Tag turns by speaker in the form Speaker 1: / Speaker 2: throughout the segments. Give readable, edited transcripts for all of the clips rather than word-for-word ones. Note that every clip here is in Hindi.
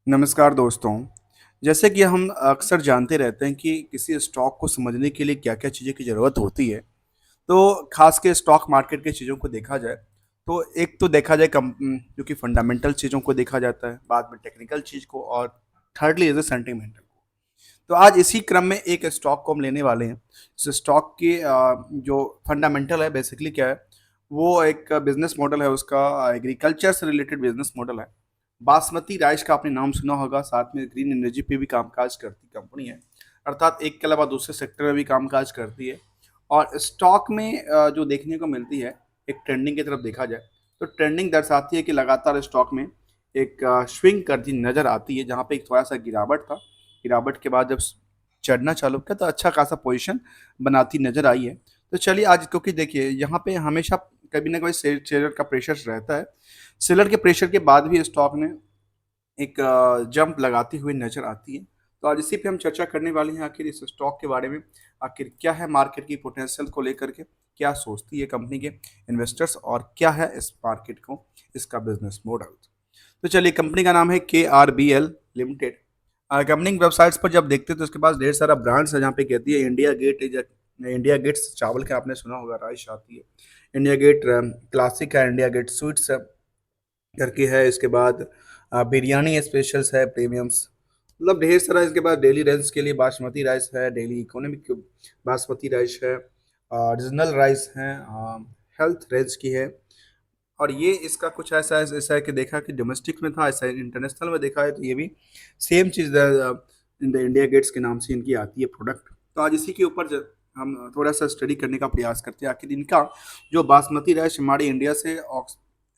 Speaker 1: नमस्कार दोस्तों। जैसे कि हम अक्सर जानते रहते हैं कि किसी स्टॉक को समझने के लिए क्या-क्या चीज़ों की ज़रूरत होती है। तो ख़ास के स्टॉक मार्केट की चीज़ों को देखा जाए, तो एक तो देखा जाए जो कि फंडामेंटल चीज़ों को देखा जाता है, बाद में टेक्निकल चीज़ को और थर्डली इज़ अ सेंटिमेंटल को। तो आज इसी क्रम में एक स्टॉक को हम लेने वाले हैं। इस स्टॉक की जो फंडामेंटल है बेसिकली क्या है, वो एक बिज़नेस मॉडल है उसका एग्रीकल्चर से रिलेटेड बिज़नेस मॉडल है। बासमती राइस का आपने नाम सुना होगा, साथ में ग्रीन एनर्जी पे भी कामकाज करती कंपनी है। अर्थात एक के अलावा दूसरे सेक्टर में भी कामकाज करती है। और स्टॉक में जो देखने को मिलती है, एक ट्रेंडिंग की तरफ देखा जाए, तो ट्रेंडिंग दर्शाती है कि लगातार स्टॉक में एक स्विंग करती नज़र आती है, जहाँ पे एक थोड़ा-सा गिरावट था। गिरावट के बाद जब चढ़ना चालू किया तो अच्छा खासा पोजीशन बनाती नजर आई है। तो चलिए आज क्योंकि देखिए यहाँ पे हमेशा कभी ना कभी शेयर का प्रेशर रहता है। सेलर के प्रेशर के बाद भी स्टॉक ने एक जंप लगाती हुई नजर आती है। तो आज इसी पे हम चर्चा करने वाले हैं, आखिर इस स्टॉक के बारे में। आखिर क्या है मार्केट की पोटेंशियल को लेकर के, क्या सोचती है कंपनी के इन्वेस्टर्स और क्या है इस मार्केट को, इसका बिजनेस मॉडल। तो चलिए, कंपनी का नाम है KRBL लिमिटेड। कंपनी की वेबसाइट्स पर जब देखते हैं तो उसके पास ढेर सारा ब्रांड्स है, जहाँ पे कहती है इंडिया गेट्स चावल का आपने सुना होगा, राइस आती है। इंडिया गेट क्लासिक है, इंडिया गेट स्वीट्स है करके है। इसके बाद बिरयानी स्पेशल्स है, प्रीमियम्स, मतलब ढेर सारा। इसके बाद डेली रेंज के लिए बासमती राइस है, डेली इकोनॉमिक बासमती राइस है, रीजनल राइस है, हेल्थ रेंज की है। और ये इसका कुछ ऐसा ऐसा है कि देखा कि डोमेस्टिक में था, ऐसा इंटरनेशनल में देखा है तो ये भी सेम चीज़ इन द इंडिया गेट्स के नाम से इनकी आती है प्रोडक्ट। तो आज इसी के ऊपर हम थोड़ा सा स्टडी करने का प्रयास करते हैं, आखिर इनका जो बासमती राइस हमारे इंडिया से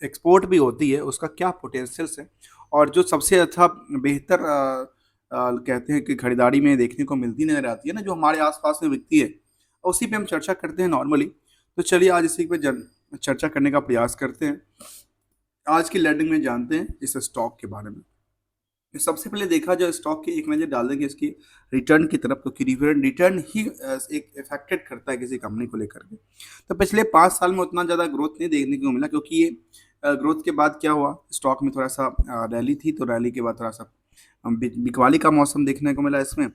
Speaker 1: एक्सपोर्ट भी होती है, उसका क्या पोटेंशियल्स है। और जो सबसे अच्छा बेहतर कहते हैं कि खरीदारी में देखने को मिलती नजर आती है ना, जो हमारे आसपास में बिकती है, उसी पे हम चर्चा करते हैं नॉर्मली। तो चलिए आज इसी पे चर्चा करने का प्रयास करते हैं। आज की लैंडिंग में जानते हैं इस स्टॉक के बारे में। सबसे पहले देखा जाए स्टॉक की, एक नज़र डाल देंगे इसकी रिटर्न की तरफ, क्योंकि रिटर्न रिटर्न ही एक इफेक्टेड करता है किसी कंपनी को लेकर के। तो पिछले 5 साल में उतना ज़्यादा ग्रोथ नहीं देखने को मिला, क्योंकि ये ग्रोथ के बाद क्या हुआ, स्टॉक में थोड़ा सा रैली थी, तो रैली के बाद थोड़ा सा बिकवाली का मौसम देखने को मिला इसमें।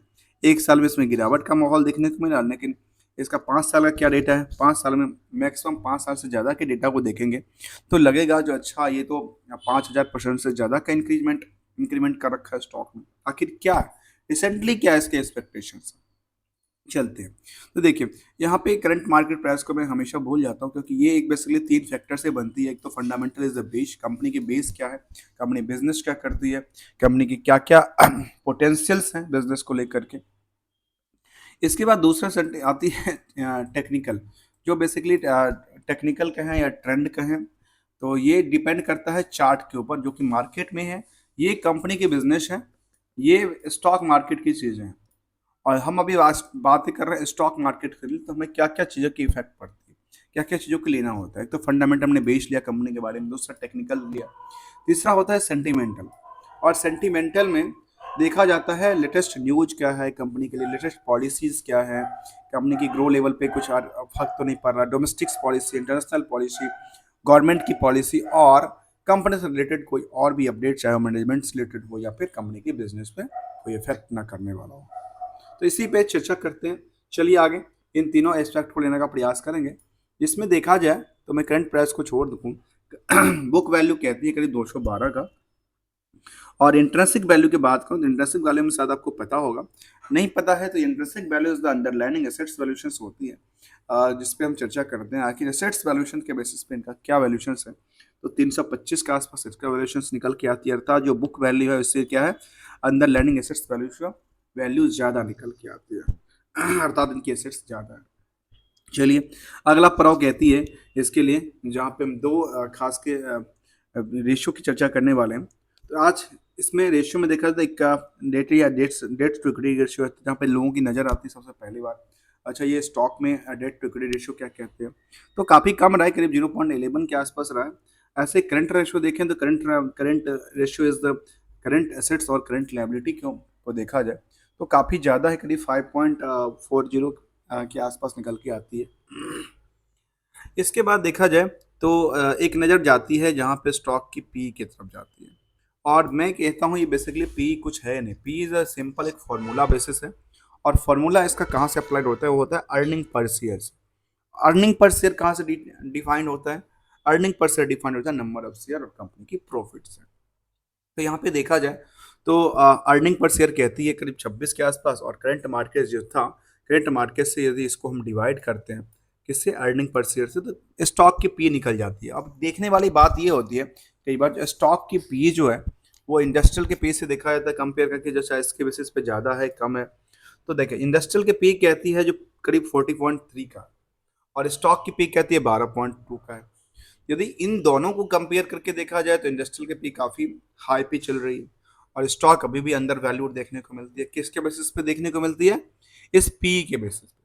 Speaker 1: एक साल में इसमें गिरावट का माहौल देखने को मिला, लेकिन इसका 5 साल का क्या डेटा है, 5 साल में मैक्सिमम 5 साल से ज़्यादा के डेटा को देखेंगे तो लगेगा जो अच्छा ये तो 5,000% से ज़्यादा का इंक्रीमेंट कर रखा है स्टॉक में। आखिर क्या है रिसेंटली, क्या है इसके एक्सपेक्टेशंस, चलते हैं। तो देखिए, यहाँ पे करंट मार्केट प्राइस को मैं हमेशा भूल जाता हूँ, क्योंकि ये एक बेसिकली 3 फैक्टर से बनती है। एक तो fundamental is the base, company की बेस क्या है, कंपनी बिजनेस क्या करती है, कंपनी की क्या क्या पोटेंशियल्स हैं बिजनेस को लेकर के। इसके बाद दूसरा आती है टेक्निकल, जो बेसिकली टेक्निकल कहें या ट्रेंड कहें, तो ये डिपेंड करता है चार्ट के ऊपर जो कि मार्केट में है। ये कंपनी की बिजनेस है, ये स्टॉक मार्केट की चीज़ें हैं। और हम अभी बातें कर रहे हैं स्टॉक मार्केट के लिए, तो हमें क्या क्या चीज़ों की इफेक्ट पड़ती है, क्या क्या चीज़ों को लेना होता है। एक तो फंडामेंटल हमने बेच लिया कंपनी के बारे में, दूसरा टेक्निकल लिया, तीसरा होता है सेंटिमेंटल। और सेंटिमेंटल में देखा जाता है लेटेस्ट न्यूज क्या है कंपनी के लिए, लेटेस्ट पॉलिसीज़ क्या है, कंपनी की ग्रो लेवल पे कुछ फर्क तो नहीं पड़ रहा, domestics policy, international policy, government की पॉलिसी, और कंपनी से रिलेटेड कोई और भी अपडेट, चाहे मैनेजमेंट से रिलेटेड हो या फिर कंपनी के बिजनेस पे कोई इफेक्ट ना करने वाला हो। तो इसी पे चर्चा करते हैं। चलिए आगे इन तीनों एस्पेक्ट को लेने का प्रयास करेंगे। इसमें देखा जाए तो मैं करंट प्राइस को छोड़ दूँ, बुक वैल्यू कहती है करीब 212 का। और इंट्रेंसिक वैल्यू की बात करूँ तो इंट्रेंसिक वैल्यू में शायद आपको पता होगा, नहीं पता है तो intrinsic value is the underlining assets valuations होती है, जिस पे हम चर्चा करते हैं आखिर एसेट्स वैल्यूशन के बेसिस पे इनका क्या वैल्यूशंस है। तो 325 के आसपास इसका वैल्यूशंस निकल के आती है, अर्थात जो बुक वैल्यू है उससे क्या है, अंडरलाइनिंग एसेट्स वैल्यू ज़्यादा निकल के आती है, अर्थात इनकी एसेट्स ज़्यादा है। चलिए अगला पड़ाव कहती है इसके लिए, जहाँ पे हम दो खास के रेशियो की चर्चा करने वाले हैं। तो आज इसमें रेशियो में देखा जाए तो एक डेट या डेट्स टू इक्विटी रेशियो है, जहाँ पे लोगों की नज़र आती है सबसे पहली बार। अच्छा, ये स्टॉक में डेट टू इक्विटी रेशियो क्या कहते हैं, तो काफ़ी कम रहा है, करीब 0.11 के आसपास रहा है। ऐसे करंट रेशियो देखें तो current ratio is the current assets और करंट लायबिलिटी को देखा जाए तो काफ़ी ज़्यादा है, करीब 5.40 के आसपास निकल के आती है। इसके बाद देखा जाए तो एक नज़र जाती है जहाँ पे स्टॉक की पी की तरफ जाती है। और मैं कहता हूँ ये बेसिकली पी कुछ है नहीं, पी इज अ सिंपल एक फार्मूला बेसिस है। और फार्मूला इसका कहाँ से अप्लाइड होता है, वो होता है अर्निंग पर शेयर से। अर्निंग पर शेयर कहाँ से डिफाइंड होता है, अर्निंग पर शेयर डिफाइंड होता है नंबर ऑफ शेयर और कंपनी की प्रॉफिट से। तो यहाँ पे देखा जाए तो अर्निंग पर शेयर कहती है करीब 26 के आसपास, और करंट मार्केट जो था, करंट मार्केट से यदि इसको हम डिवाइड करते हैं किससे, अर्निंग पर शेयर से, तो स्टॉक की पी निकल जाती है। अब देखने वाली बात ये होती है कई बार जो स्टॉक की पी जो है वो इंडस्ट्रियल के पी से देखा जाता है कंपेयर करके, जो शायद इसके बेसिस पे ज़्यादा है कम है। तो देखें इंडस्ट्रियल के पी कहती है जो करीब 40.3 का, और स्टॉक की पी कहती है 12.2 का है। यदि इन दोनों को कंपेयर करके देखा जाए तो इंडस्ट्रियल की पी काफ़ी हाई पे चल रही है, और स्टॉक अभी भी अंडर वैल्यूड देखने को मिलती है। किसके बेसिस पे देखने को मिलती है, इस पी के बेसिस पे।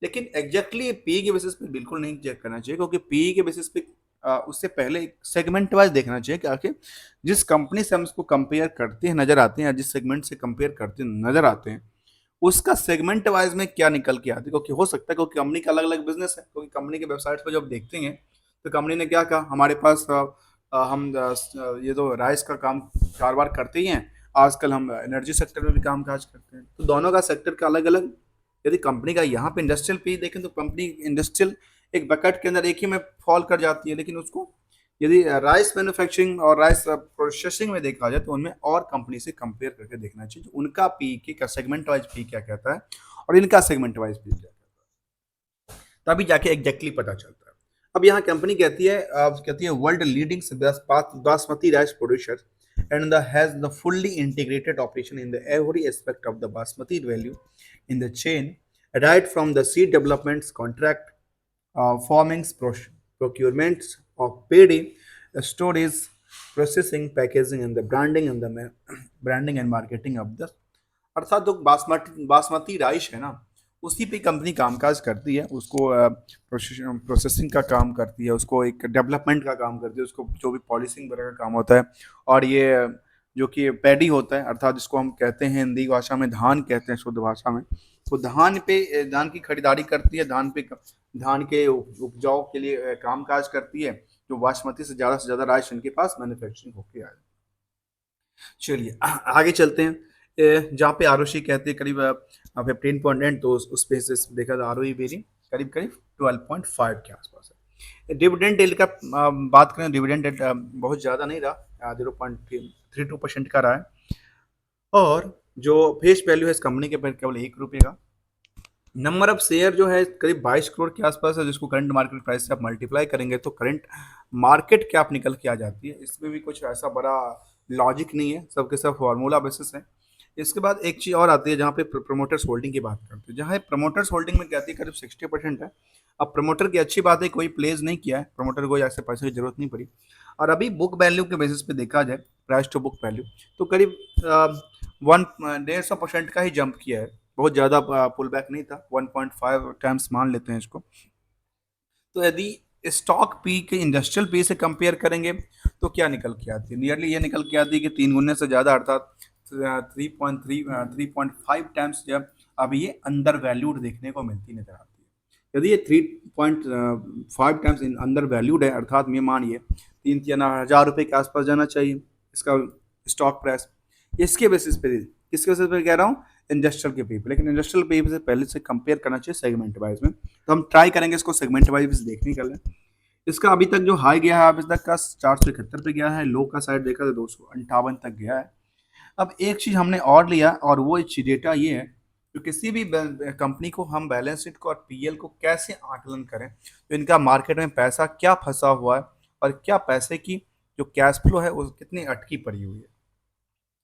Speaker 1: लेकिन एग्जैक्टली पी के बेसिस पे बिल्कुल नहीं चेक करना चाहिए, क्योंकि पी के बेसिस पे उससे पहले एक सेगमेंट वाइज देखना चाहिए कि आखिर जिस कंपनी से हम इसको कंपेयर करते हैं नजर आते हैं, या जिस सेगमेंट से कंपेयर करते हैं नजर आते हैं, उसका सेगमेंट वाइज में क्या निकल के आती है। क्योंकि हो सकता है क्योंकि कंपनी का अलग अलग बिजनेस है, क्योंकि कंपनी के वेबसाइट पर जब देखते हैं तो कंपनी ने क्या कहा, हमारे पास हम ये तो राइस का काम कारोबार करते ही हैं, आजकल हम एनर्जी सेक्टर में भी काम काज करते हैं। तो दोनों का सेक्टर का अलग अलग, यदि कंपनी का यहाँ पे इंडस्ट्रियल पे देखें तो कंपनी इंडस्ट्रियल एक बकेट के अंदर एक ही में फॉल कर जाती है। लेकिन उसको यदि राइस मैन्युफैक्चरिंग और राइस प्रोसेसिंग में देखा जाए तो उनमें और कंपनी से कंपेयर करके देखना चाहिए उनका पी के सेगमेंट वाइज पी क्या कहता है और इनका सेगमेंट वाइज पी क्या कहता है, तभी जाके एग्जैक्टली पता चलता है। अब यहाँ कंपनी कहती है world leading basmati rice producer and has the fully integrated operation in the every aspect of the basmati value in the chain, right from the seed developments, contract farmings, procurements of paddy, storage, processing, packaging, and the branding and the branding and marketing of the, अर्थात जो बासमती राइस है ना, उसी पे कंपनी कामकाज करती है, उसको प्रोसेसिंग का काम करती है, उसको एक डेवलपमेंट का काम करती है, उसको जो भी पॉलिशिंग वगैरह का काम होता है। और ये जो कि पैडी होता है, अर्थात जिसको हम कहते हैं हिंदी भाषा में धान कहते हैं शुद्ध भाषा में, तो धान पे धान की खरीदारी करती है, धान के उपजाऊ के लिए काम काज करती है, जो बासमती से ज़्यादा राइस इनके पास मैन्युफैक्चरिंग होके आए। चलिए आगे चलते हैं। जहाँ पे आरोशी कहते हैं करीब 15.8, तो उस पे से देखा तो आरोही बेरी करीब करीब 12.5 के आसपास है। डिविडेंड डेल का बात करें, डिविडेंड डेल बहुत ज़्यादा नहीं रहा, 0.32% का रहा है। और जो फेस वैल्यू है इस कंपनी के पर केवल ₹1 का। नंबर ऑफ शेयर जो है करीब 22 करोड़ के आसपास है, जिसको करंट मार्केट प्राइस से आप मल्टीप्लाई करेंगे तो करंट मार्केट कैप निकल के आ जाती है। इसमें भी कुछ ऐसा बड़ा लॉजिक नहीं है, सबके सब फॉर्मूला बेसिस है। इसके बाद एक चीज़ और आती है जहाँ पे प्रमोटर्स होल्डिंग की बात करते हैं, जहाँ प्रमोटर्स होल्डिंग में कहती है करीब 60% है। अब प्रमोटर की अच्छी बात है, कोई प्लेज नहीं किया है, प्रमोटर को ऐसे पैसे की जरूरत नहीं पड़ी। और अभी बुक वैल्यू के बेसिस पे देखा जाए, प्राइस टू बुक वैल्यू, तो करीब 150% का ही जंप किया है, बहुत ज़्यादा पुल बैक नहीं था, 1.5 टाइम्स मान लेते हैं इसको। तो यदि स्टॉक पी के इंडस्ट्रियल पी से कंपेयर करेंगे तो क्या निकल के आती है, नियरली ये निकल के आती है कि 3 गुने से ज़्यादा, अर्थात 3.5 टाइम्स जब अभी ये अंडर वैल्यूड देखने को मिलती नजर आती है। यदि ये 3.5 टाइम्स अंडर वैल्यूड है, अर्थात मैं मानिए 3-4 हज़ार रुपये के आसपास जाना चाहिए इसका स्टॉक प्राइस। इसके बेसिस पे, किसके बेसिस पे कह रहा हूँ, इंडस्ट्रियल के पी पे। लेकिन इंडस्ट्रियल पी से पहले से कंपेयर करना चाहिए सेगमेंट वाइज में, तो हम ट्राई करेंगे इसको सेगमेंट वाइज देखने के लिए। इसका अभी तक जो हाई गया है अभी तक का 471 पे गया है, लो का साइड देखा तो 258 तक गया है। अब एक चीज़ हमने और लिया, और वो डेटा ये है, तो किसी भी कंपनी को हम बैलेंस शीट को और पीएल को कैसे आकलन करें, तो इनका मार्केट में पैसा क्या फंसा हुआ है और क्या पैसे की जो कैश फ्लो है वो कितनी अटकी पड़ी हुई है।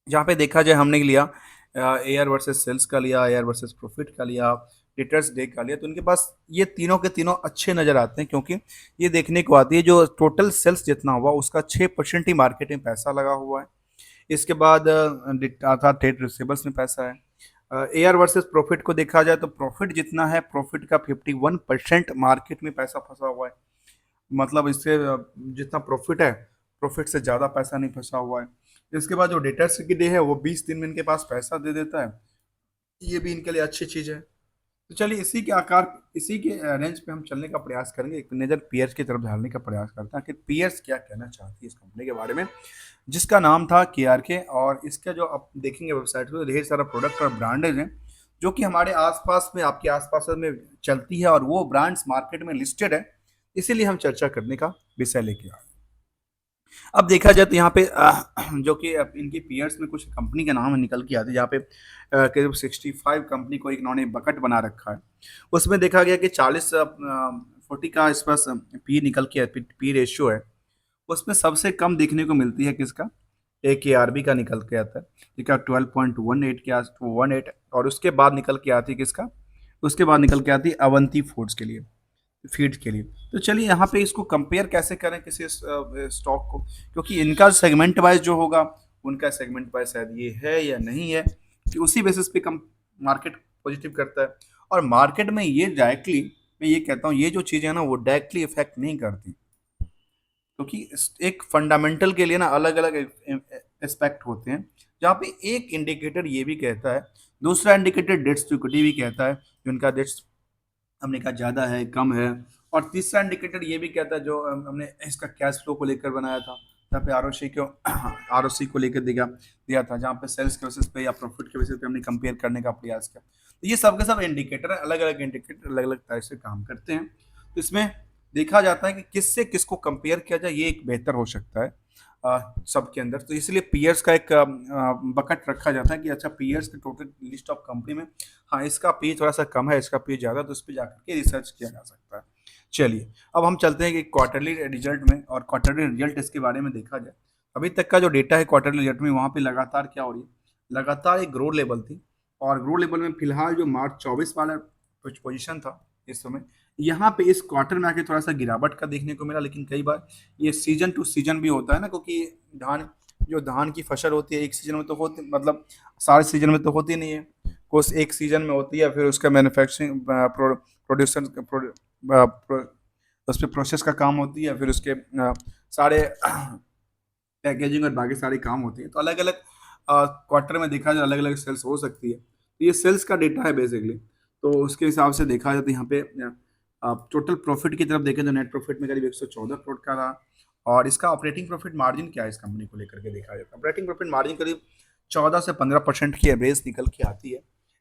Speaker 1: जहाँ पे देखा जाए हमने लिया एयर वर्सेस सेल्स का लिया, एयर वर्सेस प्रॉफिट का लिया, डिटर्स डे का लिया, तो उनके पास ये तीनों के तीनों अच्छे नज़र आते हैं, क्योंकि ये देखने को आती है जो टोटल सेल्स जितना हुआ उसका 6% ही मार्केट में पैसा लगा हुआ है। इसके बाद अर्थात ट्रेड रिसीवेबल्स में पैसा है। एयर वर्सेस प्रॉफिट को देखा जाए तो प्रॉफिट जितना है, प्रॉफिट का 51% मार्केट में पैसा फंसा हुआ है। मतलब इससे जितना प्रॉफिट है, प्रॉफिट से ज़्यादा पैसा नहीं फंसा हुआ है। इसके बाद जो डेटर्स की डे है वो 20 दिन में इनके पास पैसा दे देता है, ये भी इनके लिए अच्छी चीज़ है। तो चलिए इसी के रेंज पे हम चलने का प्रयास करेंगे, एक नज़र पीयर्स की तरफ ढालने का प्रयास करते हैं कि पीयर्स क्या कहना चाहती है इस कंपनी के बारे में, जिसका नाम था केआरके। और इसका जो आप देखेंगे वेबसाइट पे, ढेर सारा प्रोडक्ट और ब्रांडेज हैं जो कि हमारे आसपास में, आपके आसपास में चलती है, और वो ब्रांड्स मार्केट में लिस्टेड है। इसीलिए हम चर्चा करने का विषय लेके आए। अब देखा जाए तो यहाँ पे जो कि इनकी पीयर्स में कुछ कंपनी का नाम निकल के आते हैं, जहाँ पे करीब 65 कंपनी को एक इन्होंने बकेट बना रखा है। उसमें देखा गया कि 40 का इस पास पी निकल के पी रेशियो है। उसमें सबसे कम देखने को मिलती है किसका, ए के आर बी का निकल के आता है, ठीक है, 12.18 के आस 18। और उसके बाद निकल के आती है किसका, उसके बाद निकल के आती है अवंती फूड्स के लिए, फीड के लिए। तो चलिए यहाँ पे इसको कंपेयर कैसे करें किसी स्टॉक को, क्योंकि इनका सेगमेंट वाइज जो होगा, उनका सेगमेंट वाइज शायद ये है या नहीं है, कि उसी बेसिस पे कम मार्केट पॉजिटिव करता है। और मार्केट में ये डायरेक्टली, मैं ये कहता हूँ, ये जो चीज़ें हैं ना वो डायरेक्टली इफेक्ट नहीं करती, क्योंकि एक फंडामेंटल के लिए ना अलग अलग एस्पेक्ट होते हैं, जहाँ पे एक इंडिकेटर ये भी कहता है, दूसरा इंडिकेटर डेट्स टू इक्विटी भी कहता है, कि उनका डेट्स हमने कहा ज़्यादा है कम है। और तीसरा इंडिकेटर ये भी कहता है, जो हमने इसका कैश फ्लो को लेकर बनाया था, जहाँ पे आर ओ सी को लेकर दिया दिया था, जहाँ पे सेल्स के बेसिस पे या प्रॉफिट के बेसिस पे हमने कंपेयर करने का प्रयास किया। तो ये सब के सब इंडिकेटर है, अलग अलग इंडिकेटर अलग अलग तरह से काम करते हैं। तो इसमें देखा जाता है कि किससे किसको कंपेयर किया जाए, ये एक बेहतर हो सकता है सबके अंदर। तो इसलिए पीयर्स का एक बकेट रखा जाता है कि अच्छा, पीयर्स के टोटल लिस्ट ऑफ कंपनी में, हाँ इसका पे थोड़ा सा कम है, इसका पे ज़्यादा, तो उस पर जाकर के रिसर्च किया जा सकता है। चलिए अब हम चलते हैं कि क्वार्टरली रिजल्ट में, और क्वार्टरली रिजल्ट इसके बारे में देखा जाए, अभी तक का जो डेटा है क्वार्टरली रिजल्ट में, वहाँ पे लगातार क्या हो रही है, लगातार एक ग्रोथ लेवल थी। और ग्रोथ लेवल में फिलहाल जो मार्च 24 वाला कुछ पोजीशन था इस समय, यहाँ पे इस क्वार्टर में आके थोड़ा सा गिरावट का देखने को मिला। लेकिन कई बार ये सीजन टू सीजन भी होता है ना, क्योंकि धान जो धान की फसल होती है एक सीजन में तो होती, मतलब सारे सीजन में तो होती नहीं है, कुछ एक सीजन में होती है, फिर उसका मैन्युफैक्चरिंग प्रोड्यूसन उस पर प्रोसेस का काम होती है, फिर उसके सारे पैकेजिंग और बाकी सारे काम होती है। तो अलग अलग क्वार्टर में देखा जाए अलग अलग सेल्स हो सकती है, तो ये सेल्स का डेटा है बेसिकली। तो उसके हिसाब से देखा जाए तो यहाँ पे टोटल प्रॉफिट की तरफ देखें तो नेट प्रॉफिट में करीब 114 करोड़ का रहा। और इसका ऑपरेटिंग प्रॉफिट मार्जिन क्या है इस कंपनी को लेकर के देखा जाए, ऑपरेटिंग प्रॉफिट मार्जिन करीब 14 से 15% की एवरेज निकल के आती है।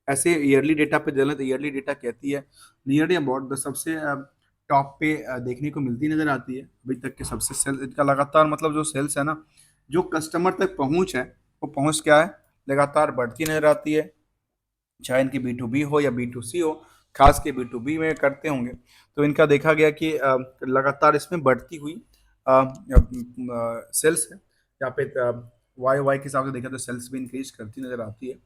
Speaker 1: ऐसे ईयरली डेटा पे चलें तो ईयरली डेटा कहती है नियरली अबाउट द सबसे टॉप पे देखने को मिलती नजर आती है अभी तक के सबसे सेल इनका लगातार, मतलब जो सेल्स है ना, जो कस्टमर तक पहुंच है, वो पहुंच क्या है, लगातार बढ़ती नजर आती है। चाहे इनकी बी टू बी हो या बी टू सी हो, खास के बी टू बी में करते होंगे, तो इनका देखा गया कि लगातार इसमें बढ़ती हुई सेल्स है। यहाँ पे वाई वाई के हिसाब से देखा तो सेल्स भी इंक्रीज करती नजर आती है।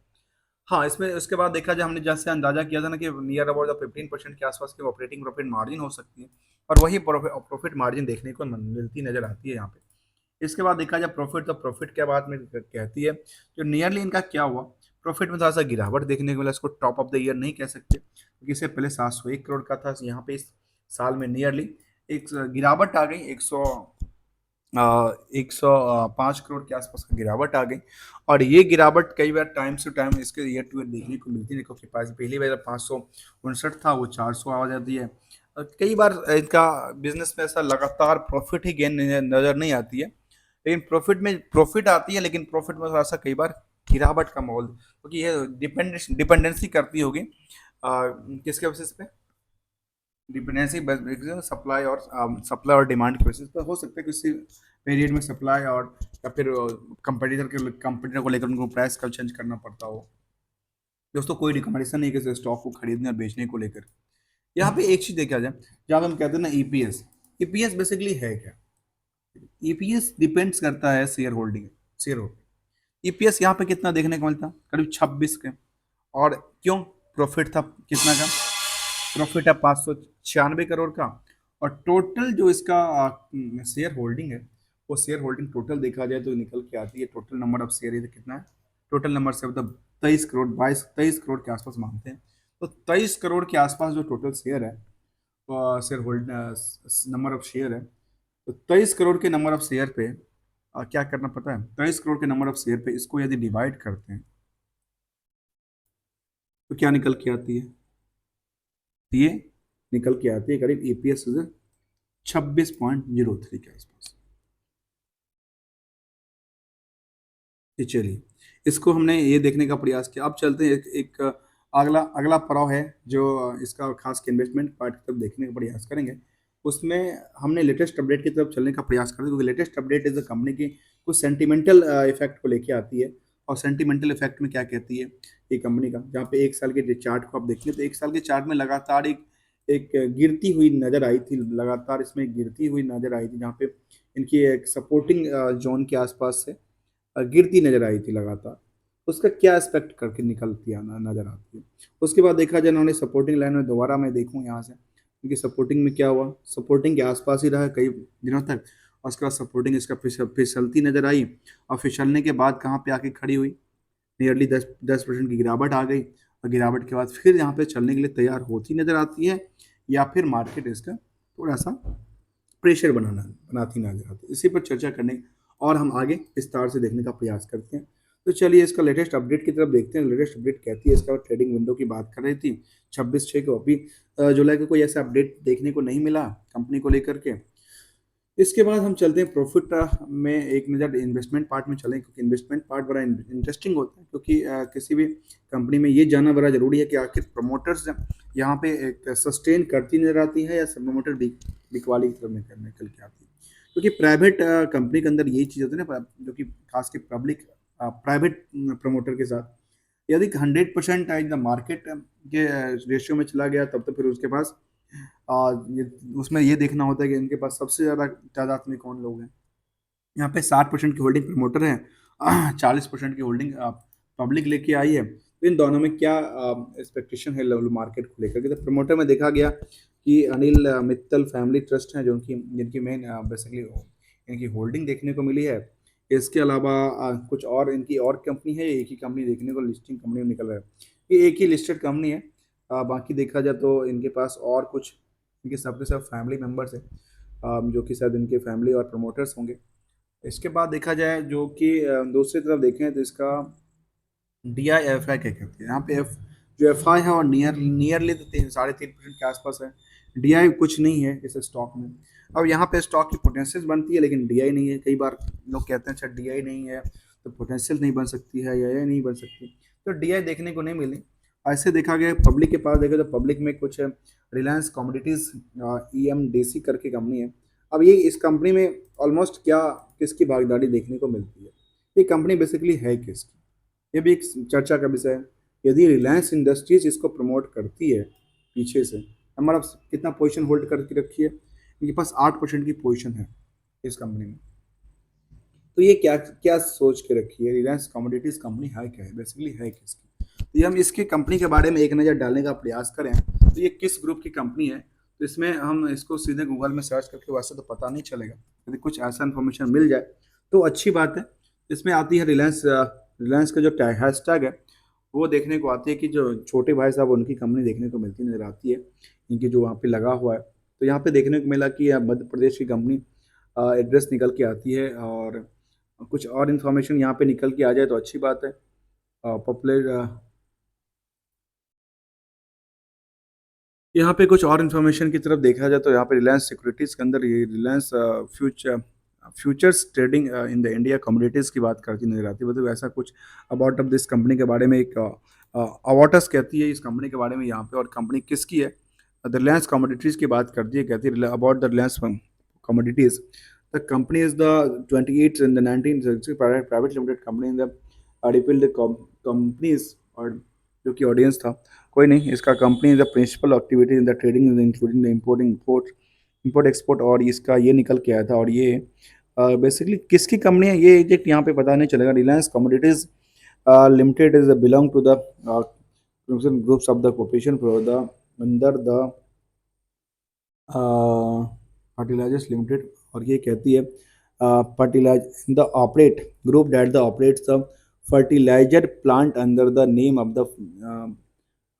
Speaker 1: हाँ, इसमें उसके बाद देखा जाए, हमने जैसे अंदाजा किया था ना कि नियर अबाउट द 15% के आसपास की ऑपरेटिंग प्रॉफिट मार्जिन हो सकती है, और वही प्रॉफिट मार्जिन देखने को मिलती नजर आती है यहाँ पे। इसके बाद देखा जाए प्रॉफिट, तो प्रॉफिट क्या बात में कहती है, जो नियरली इनका क्या हुआ, प्रॉफिट में थोड़ा सा गिरावट देखने को मिला। इसको टॉप ऑफ द ईयर नहीं कह सकते, क्योंकि इससे पहले 701 करोड़ का था, यहाँ पे इस साल में नियरली एक गिरावट आ गई, 105 करोड़ के आसपास की गिरावट आ गई। और ये गिरावट कई बार टाइम से टाइम इसके ईयर टू ईयर देखने को मिलती है, क्योंकि पास पहली बार 559 था, वो 400 आ जाती है। और कई बार इनका बिजनेस में ऐसा लगातार प्रॉफिट ही गेन नजर नहीं आती है, लेकिन प्रॉफिट में प्रॉफिट आती है, लेकिन प्रॉफिट में थोड़ा सा कई बार गिरावट का माहौल, क्योंकि ये डिपेंडेंसी करती होगी किसके बेसिस पे, डिपेंडेंसी सप्लाई और डिमांड के बेसिस पर हो सकता है किसी पीरियड में सप्लाई और या फिर कंपटीटर को लेकर उनको प्राइस का चेंज करना पड़ता हो। दोस्तों कोई रिकमेंडेशन नहीं है किसी स्टॉक को खरीदने और बेचने को लेकर। यहाँ पे एक चीज देखा जाए, जहाँ पे हम कहते हैं ना ईपीएस, ईपीएस बेसिकली है क्या, ईपीएस डिपेंड्स करता है शेयर होल्डिंग। ईपीएस यहाँ पे कितना देखने को मिलता, करीब 26 के। और क्यों, प्रॉफिट था कितना का, प्रॉफिट है 596 करोड़ का। और टोटल जो इसका शेयर होल्डिंग है, वो शेयर होल्डिंग टोटल देखा जाए तो निकल के आती है, टोटल नंबर ऑफ शेयर है कितना है, टोटल नंबर से मतलब 23 करोड़, 23 करोड़ के आसपास मानते हैं। तो 23 करोड़ के आसपास जो टोटल शेयर है, share hold number of share है, तो 23 करोड़ के नंबर ऑफ शेयर पे क्या करना पता है, 23 करोड़ के नंबर ऑफ शेयर पे इसको यदि डिवाइड करते हैं तो क्या निकल के आती है, तो ये निकल के आती है करीब ईपीएस 26.03 के आसपास। ये चलिए, इसको हमने ये देखने का प्रयास किया। अब चलते हैं एक अगला अगला पड़ाव है जो इसका खास के इन्वेस्टमेंट पार्ट की तरफ देखने का प्रयास करेंगे। उसमें हमने लेटेस्ट अपडेट की तरफ चलने का प्रयास करें, क्योंकि latest update is the company की कुछ सेंटिमेंटल इफेक्ट को लेके आती है। और सेंटिमेंटल इफेक्ट में क्या कहती है ये कंपनी का, जहाँ पे एक साल के चार्ट को आप देखेंगे तो एक साल के चार्ट में लगातार एक एक गिरती हुई नजर आई थी, लगातार इसमें गिरती हुई नजर आई थी, जहाँ पे इनकी एक सपोर्टिंग जोन के आसपास से गिरती नजर आई थी लगातार। उसका क्या एस्पेक्ट करके निकलती है नजर आती है। उसके बाद देखा जाए उन्होंने सपोर्टिंग लाइन में दोबारा मैं देखूं यहाँ से, क्योंकि सपोर्टिंग में क्या हुआ, सपोर्टिंग के आसपास ही रहा कई दिनों तक, और उसके बाद सपोर्टिंग इसका फिसलती नजर आई। और फिसलने के बाद कहाँ पे आके खड़ी हुई, नियरली 10% की गिरावट आ गई, और गिरावट के बाद फिर यहाँ पे चलने के लिए तैयार होती नजर आती है, या फिर मार्केट इसका थोड़ा सा प्रेशर बनाती नजर आती है। इसी पर चर्चा करने और हम आगे विस्तार से देखने का प्रयास करते हैं। तो चलिए इसका लेटेस्ट अपडेट की तरफ देखते हैं। लेटेस्ट अपडेट कहती है, इसका ट्रेडिंग विंडो की बात कर रही थी 26/6 को। अभी जुलाई को कोई ऐसा अपडेट देखने को नहीं मिला कंपनी को लेकर के। इसके बाद हम चलते हैं प्रॉफिट में एक नज़र इन्वेस्टमेंट पार्ट में चलें, क्योंकि इन्वेस्टमेंट पार्ट बड़ा इंटरेस्टिंग होता है, क्योंकि किसी भी कंपनी में ये जानना बड़ा जरूरी है कि आखिर प्रमोटर्स यहाँ पे एक सस्टेन करती नजर आती है, या प्रमोटर बिकवाली की तरफ निकल के आती है। क्योंकि प्राइवेट कंपनी के अंदर यही चीज़ होती है ना, जो कि खास के पब्लिक प्राइवेट प्रमोटर के साथ, यदि 100% इन द मार्केट के रेशियो में चला गया, तब तो फिर उसके पास ये उसमें ये देखना होता है कि इनके पास सबसे ज़्यादा तादाद में कौन लोग हैं। यहाँ पे 60% की होल्डिंग प्रमोटर है, 40% की होल्डिंग पब्लिक लेके आई है। तो इन दोनों में क्या एक्सपेक्टेशन है मार्केट को लेकर के। तो प्रमोटर में देखा गया कि अनिल मित्तल फैमिली ट्रस्ट है, जो उनकी जिनकी मेन बेसिकली इनकी होल्डिंग देखने को मिली है। इसके अलावा कुछ और इनकी और कंपनी है, एक ही कंपनी देखने को लिस्टिंग कंपनी में निकल रहा है। ये एक ही लिस्टेड कंपनी है। बाकी देखा जाए तो इनके पास और कुछ इनके सबके सब फैमिली मेम्बर्स हैं, जो कि शायद इनके फैमिली और प्रमोटर्स होंगे। इसके बाद देखा जाए जो कि दूसरी तरफ देखें तो इसका DIFI क्या कहते हैं, यहाँ पे एफ जो FI है और नियरली तो 3.5% के आसपास है। DI कुछ नहीं है इस स्टॉक में। अब यहाँ पे स्टॉक की पोटेंशियल बनती है, लेकिन DI नहीं है। कई बार लोग कहते हैं अच्छा DI नहीं है तो पोटेंशियल नहीं बन सकती है, या नहीं बन सकती, तो DI देखने को नहीं मिली। ऐसे देखा गया पब्लिक के पास देखे तो पब्लिक में कुछ रिलायंस कमोडिटीज EMDC करके कंपनी है। अब ये इस कंपनी में ऑलमोस्ट क्या किसकी भागीदारी देखने को मिलती है, ये कंपनी बेसिकली है किसकी, ये भी एक चर्चा का विषय है। यदि रिलायंस इंडस्ट्रीज इसको प्रमोट करती है पीछे से, हमारा कितना पोजीशन होल्ड करके रखी है, इनके पास 8% की पोजीशन है इस कंपनी में। तो ये क्या क्या सोच के रखी है, रिलायंस कमोडिटीज कंपनी है क्या है, बेसिकली है किसकी। तो ये हम इसकी कंपनी के बारे में एक नज़र डालने का प्रयास करें तो ये किस ग्रुप की कंपनी है, तो इसमें हम इसको सीधे गूगल में सर्च करके वैसे तो पता नहीं चलेगा, यदि कुछ ऐसा इन्फॉर्मेशन मिल जाए तो अच्छी बात है। इसमें आती है रिलायंस, रिलायंस का जो हैशटैग है वो देखने को आती है कि जो छोटे भाई साहब उनकी कंपनी देखने को मिलती नजर आती है, इनकी जो वहाँ पे लगा हुआ है। तो यहाँ पे देखने को मिला कि मध्य प्रदेश की कंपनी एड्रेस निकल के आती है, और कुछ और इन्फॉर्मेशन यहाँ पे निकल के आ जाए तो अच्छी बात है। पॉपुलर यहाँ पे कुछ और इन्फॉर्मेशन की तरफ देखा जाए तो यहाँ पे रिलायंस सिक्योरिटीज़ के अंदर ये Reliance futures trading in the India commodities की बात करती नजर आती है। मतलब ऐसा कुछ अबाउट ऑफ दिस कंपनी के बारे में एक अवाटस कहती है इस कंपनी के बारे में यहाँ पे, और कंपनी किसकी है, द रिलायंस कमोडिटीज़ की बात करती है, कहती है about the Reliance commodities. The company is the 28 in the 1960 private limited company in the repealed companies, और जो कि ऑडियंस था कोई नहीं, इसका company the principal activity in the trading including the importing import export, और इसका ये निकल के आया था। और ये बेसिकली किसकी कंपनी है ये एग्जैक्ट यहाँ पे पता नहीं चलेगा। Reliance Commodities Limited is belong to the groups of the corporation for the under the fertilisers limited, और ये कहती है fertilise the operate group that the operates the fertiliser plant under the name of the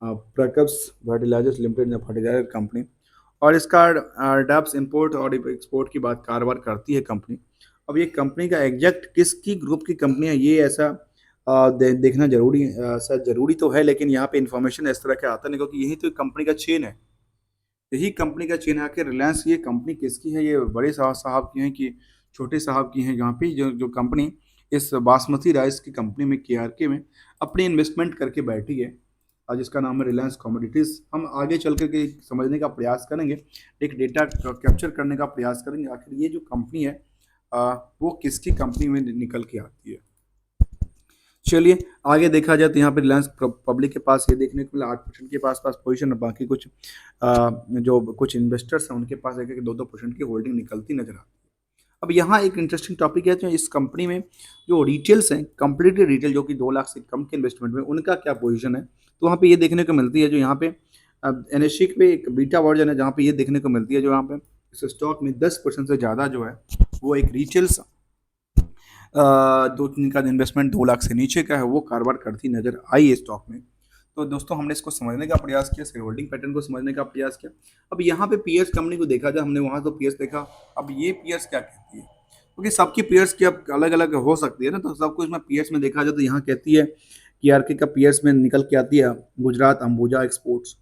Speaker 1: प्रकप्स फर्टिलाइजर्स लिमिटेड फर्टिलाइजर कंपनी, और इसका डब्स इंपोर्ट और एक्सपोर्ट की बात कारोबार करती है कंपनी। अब ये कंपनी का एग्जैक्ट किसकी ग्रुप की कंपनी है ये ऐसा देखना जरूरी, ऐसा जरूरी तो है, लेकिन यहाँ पे इन्फॉर्मेशन इस तरह का आता नहीं, क्योंकि यही तो कंपनी का चेन है। यही कंपनी का चेन है। आखिर रिलायंस ये कंपनी किसकी है? ये बड़े साहब साहब की है कि छोटे साहब की है? यहाँ पे जो जो कंपनी इस बासमती राइस की कंपनी में केआरके में अपनी इन्वेस्टमेंट करके बैठी है, और जिसका नाम है रिलायंस कमोडिटीज़। हम आगे चल करके समझने का प्रयास करेंगे, एक डेटा कैप्चर करने का प्रयास करेंगे, आखिर ये जो कंपनी है वो किसकी कंपनी में निकल के आती है। चलिए आगे देखा जाए तो यहाँ पे रिलायंस पब्लिक के पास ये देखने को मिला 8% के पास पास पोजीशन, और बाकी कुछ जो कुछ इन्वेस्टर्स हैं उनके पास एक एक 2-2% की होल्डिंग निकलती नजर आती है। अब यहाँ एक इंटरेस्टिंग टॉपिक है, जो इस कंपनी में जो रिटेल्स हैं, कंप्लीटली रिटेल जो कि 2 लाख से कम के इन्वेस्टमेंट में, उनका क्या पोजीशन है। तो वहाँ पे ये देखने को मिलती है, जो यहाँ पे एनएससी पे एक बीटा वर्जन है जहाँ पे ये देखने को मिलती है, जो यहाँ पे इस स्टॉक में 10% से ज़्यादा जो है वो एक रिटेल्स दो जिनका इन्वेस्टमेंट 2 लाख से नीचे का है वो कारोबार करती नजर आई है स्टॉक में। तो दोस्तों हमने इसको समझने का प्रयास किया, शेयर होल्डिंग पैटर्न को समझने का प्रयास किया। अब यहाँ पे पीएस कंपनी को देखा जाए, हमने वहाँ तो पीएस देखा, अब ये पीएस क्या कहती है, क्योंकि सबकी पीएस की अब अलग अलग हो सकती है ना, तो सब कुछ में पीएस में देखा जाए तो यहाँ कहती है कि आरके का पीएस में निकल के आती है गुजरात अंबुजा एक्सपोर्ट्स,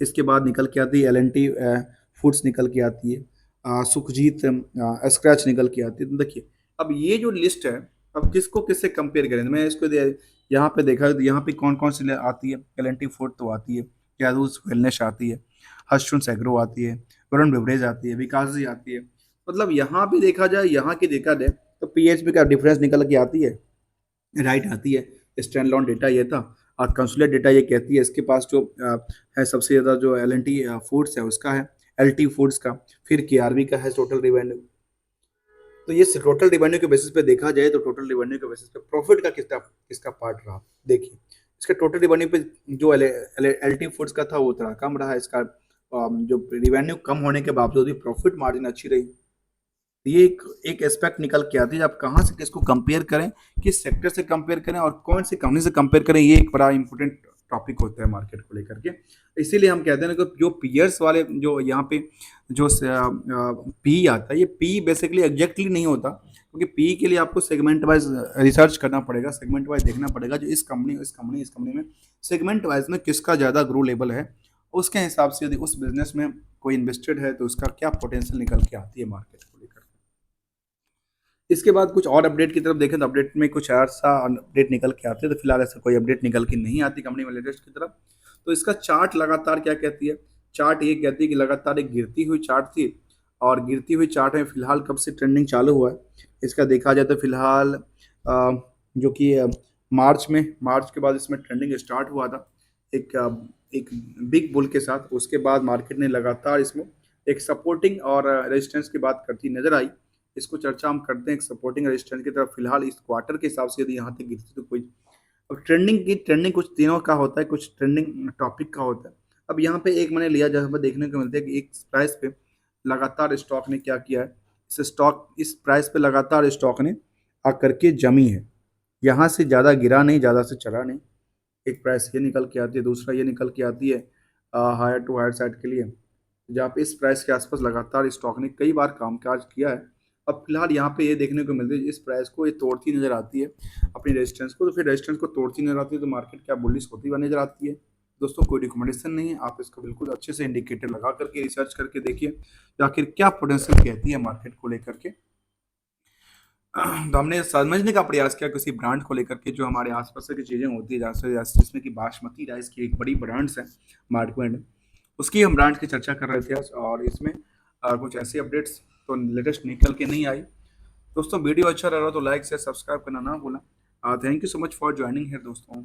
Speaker 1: इसके बाद निकल के आती है एल फूड्स निकल के आती है, सुखजीत स्क्रैच निकल के आती है। तो देखिए अब ये जो लिस्ट है, अब किसको किससे कंपेयर करें, मैं इसको यहाँ पे देखा तो यहाँ पे कौन कौन सी आती है, एल फूड तो आती है, यादूस वेलनेस आती है, हर्षुन एग्रो आती है, वरुण बेवरेज आती है, विकास जी आती है। मतलब यहाँ पे देखा जाए, यहाँ की देखा जाए तो पीएचपी का डिफरेंस निकल के आती है, राइट आती है। स्टैंड लॉन डेटा ये था, और कंसुलेट डेटा ये कहती है इसके पास जो है सबसे ज़्यादा जो एल एन टी फूड्स है उसका है, एल टी फूड्स का, फिर के आर बी का है टोटल रिवेन्यू। तो ये टोटल रिवेन्यू के बेसिस पे देखा जाए तो टोटल रिवेन्यू के बेसिस पे प्रॉफिट का किसका किसका पार्ट रहा, देखिए इसका टोटल रिवेन्यू पे जो एल टी फूड्स का था वो थोड़ा कम रहा, इसका जो रिवेन्यू कम होने के बावजूद भी प्रॉफिट मार्जिन अच्छी रही। ये एक एस्पेक्ट निकल के आती है, आप कहाँ से किसको कंपेयर करें, किस सेक्टर से कंपेयर करें और कौन सी कंपनी से कंपेयर करें, ये एक बड़ा इंपॉर्टेंट टॉपिक होता है मार्केट को लेकर के। इसीलिए हम कहते हैं ना कि जो पीयर्स वाले जो यहाँ पे जो पी आता है, ये पी बेसिकली एग्जैक्टली नहीं होता, क्योंकि पी के लिए आपको सेगमेंट वाइज रिसर्च करना पड़ेगा, सेगमेंट वाइज देखना पड़ेगा, जो इस कंपनी में सेगमेंट वाइज में किसका ज़्यादा ग्रो लेवल है, उसके हिसाब से यदि उस बिजनेस में कोई इन्वेस्टेड है तो उसका क्या पोटेंशियल निकल के आती है मार्केट को लेकर। इसके बाद कुछ और अपडेट की तरफ देखें तो अपडेट में कुछ ऐसा अपडेट निकल के आते हैं, तो फिलहाल ऐसा कोई अपडेट निकल के नहीं आती कंपनी में लेटेस्ट की तरफ। तो इसका चार्ट लगातार क्या कहती है, चार्ट ये कहती है कि लगातार एक गिरती हुई चार्ट थी, और गिरती हुई चार्ट में फिलहाल कब से ट्रेंडिंग चालू हुआ है, इसका देखा जाए तो फिलहाल जो कि मार्च के बाद इसमें ट्रेंडिंग स्टार्ट हुआ था एक बिग बुल के साथ। उसके बाद मार्केट ने लगातार इसमें एक सपोर्टिंग और रेजिस्टेंस की बात करती नजर आई। इसको चर्चा हम करते हैं एक सपोर्टिंग रेजिस्टेंस की तरफ। फिलहाल इस क्वार्टर के हिसाब से यदि यहाँ तक गिरती तो कोई, अब ट्रेंडिंग कुछ दिनों का होता है, कुछ ट्रेंडिंग टॉपिक का होता है। अब यहाँ पे एक मैंने लिया जहाँ पर देखने को मिलता है कि एक प्राइस पे लगातार स्टॉक ने क्या किया है, इस प्राइस पे लगातार स्टॉक ने आकर के जमी है, यहाँ से ज़्यादा गिरा नहीं, ज़्यादा से चढ़ा नहीं। एक प्राइस ये निकल के आती है, दूसरा ये निकल के आती है हायर टू हायर साइड के लिए, जहाँ पे इस प्राइस के आसपास लगातार स्टॉक ने कई बार कामकाज किया है। अब फिलहाल यहाँ पे ये देखने को मिलती है इस प्राइस को ये तोड़ती नजर आती है अपनी रेजिस्टेंस को, तो फिर रेजिस्टेंस को तोड़ती नजर आती है तो मार्केट क्या बुलिश होती हुई नजर आती है। दोस्तों कोई रिकमेंडेशन नहीं है, आप इसको बिल्कुल अच्छे से इंडिकेटर लगा करके रिसर्च करके देखिए कि आखिर क्या पोटेंशियल कहती है मार्केट को लेकर के। तो हमने समझने का प्रयास किया किसी ब्रांड को लेकर के, जो हमारे आसपास की चीज़ें होती है जिसमें कि बासमती राइस की एक बड़ी ब्रांड्स है मार्केट में, उसकी हम ब्रांड की चर्चा कर रहे थे आज, और इसमें कुछ ऐसी अपडेट्स तो लेटेस्ट निकल के नहीं आई। दोस्तों वीडियो अच्छा लग रहा तो लाइक से सब्सक्राइब करना ना भूलना। Thank you so much for joining है दोस्तों।